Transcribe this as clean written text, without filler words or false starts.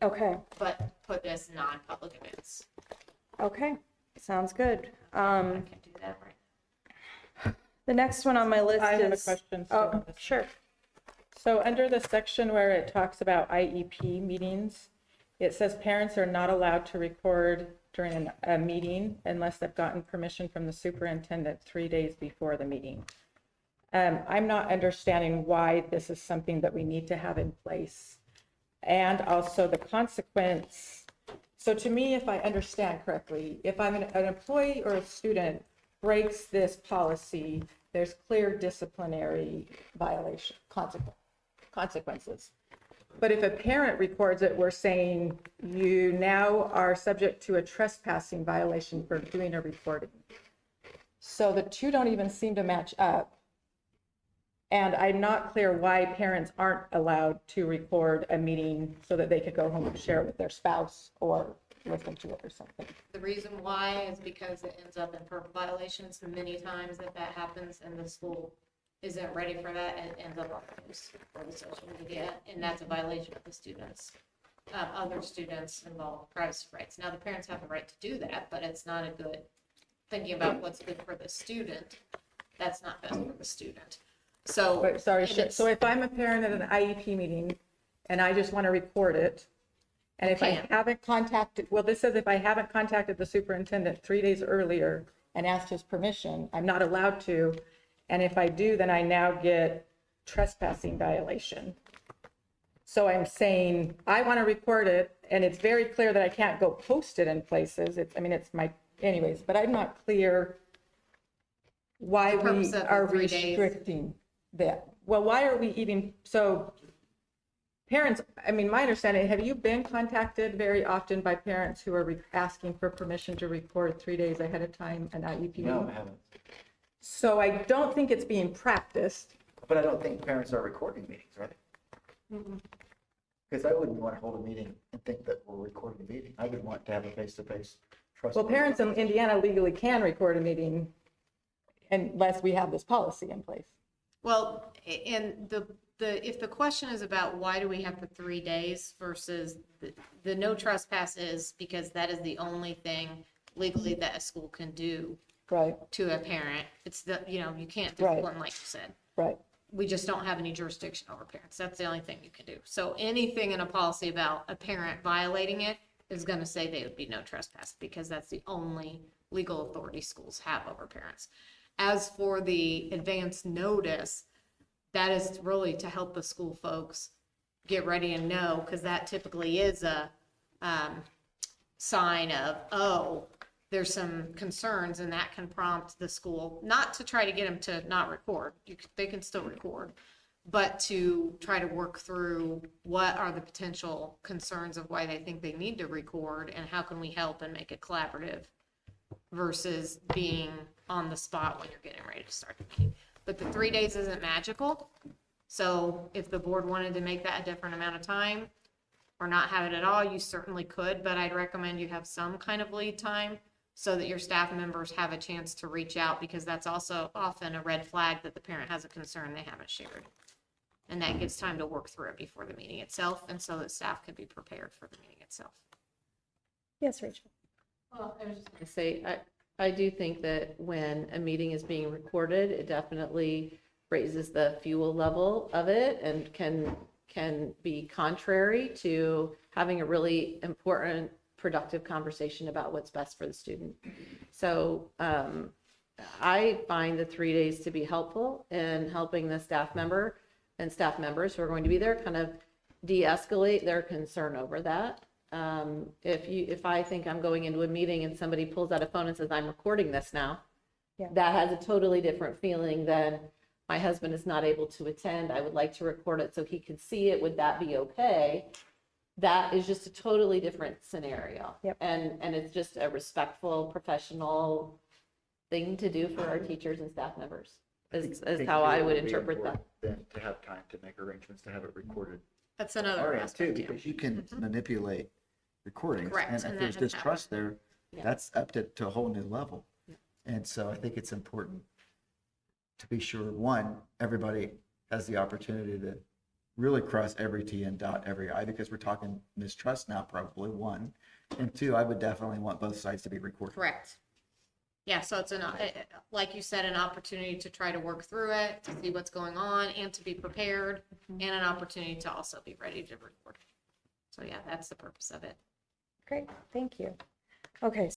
Okay, but put as non-public events. okay, sounds good. I can do that right. The next one on my list is. I have a question still on Oh, this. sure. So under the section where it talks about IEP meetings, it says parents are not allowed to record during a meeting unless they've gotten permission from the superintendent 3 days before the meeting. I'm not understanding why this is something that we need to have in place. And also the consequence. So to me, if I understand correctly, if I'm an employee or a student breaks this policy, there's clear disciplinary violation, consequences. But if a parent records it, we're saying you now are subject to a trespassing violation for doing a recording. So the two don't even seem to match up. And I'm not clear why parents aren't allowed to record a meeting so that they could go home and share it with their spouse or listen to it or something. The reason why is because it ends up in verbal violations, and many times that happens and the school isn't ready for that, and it ends up on the news or the social media, and that's a violation of the students, other students involved privacy rights. Now, the parents have the right to do that, but it's not a good, thinking about what's good for the student, that's not best for the student. So. Wait, sorry, and it's- so if I'm a parent at an IEP meeting and I just want to record it, and if I can. haven't contacted, well, this says if I haven't contacted the superintendent 3 days earlier and asked his permission, I'm not allowed to. And if I do, then I now get trespassing violation. So I'm saying, I want to record it, and it's very clear that I can't go post it in places. It's my, anyways, but I'm not clear why The purpose we of the are 3 days. restricting that. Well, why are we even, so parents, my understanding, have you been contacted very often by parents who are asking for permission to record 3 days ahead of time an IEP meeting? No, I haven't. So I don't think it's being practiced. But I don't think parents are recording meetings, are they? Because I wouldn't want to hold a meeting and think that we're recording a meeting. I would want to have a face-to-face trust. Well, parents in Indiana legally can record a meeting unless we have this policy in place. Well, and if the question is about why do we have the 3 days versus the no trespass is because that is the only thing legally that a school can do Right, to a parent. It's you can't Right. discipline, like you said. right. We just don't have any jurisdiction over parents. That's the only thing you can do. So anything in a policy about a parent violating it is going to say they would be no trespass because that's the only legal authority schools have over parents. As for the advance notice, that is really to help the school folks get ready and know, because that typically is a sign of, oh, there's some concerns, and that can prompt the school, not to try to get them to not record, they can still record, but to try to work through what are the potential concerns of why they think they need to record, and how can we help and make it collaborative versus being on the spot when you're getting ready to start the meeting. But the 3 days isn't magical. So if the board wanted to make that a different amount of time or not have it at all, you certainly could, but I'd recommend you have some kind of lead time so that your staff members have a chance to reach out, because that's also often a red flag that the parent has a concern they haven't shared. And that gives time to work through it before the meeting itself, and so that staff can be prepared for the meeting itself. Yes, Rachel. Well, I was just going to say, I do think that when a meeting is being recorded, it definitely raises the fuel level of it and can be contrary to having a really important, productive conversation about what's best for the student. So I find the 3 days to be helpful in helping the staff member and staff members who are going to be there kind of de-escalate their concern over that. If I think I'm going into a meeting and somebody pulls out a phone and says, I'm recording this now, Yeah. that has a totally different feeling than my husband is not able to attend. I would like to record it so he could see it. Would that be okay? That is just a totally different scenario. Yep. And it's just a respectful, professional thing to do for our teachers and staff members, is how I would interpret that. Then to have time to make arrangements to have it recorded. That's Our another end too, aspect, yeah. because you can manipulate recordings. Correct, And and if there's that has distrust there, Yeah. that's up to a whole new level. And so I think it's important to be sure, one, everybody has the opportunity to really cross every T and dot every I, because we're talking mistrust now, probably, one. And two, I would definitely want both sides to be recorded. Correct. Yeah, so it's like you said, an opportunity to try to work through it, to see what's going on and to be prepared, and an opportunity to also be ready to record. So yeah, that's the purpose of it. Great, thank you. Okay,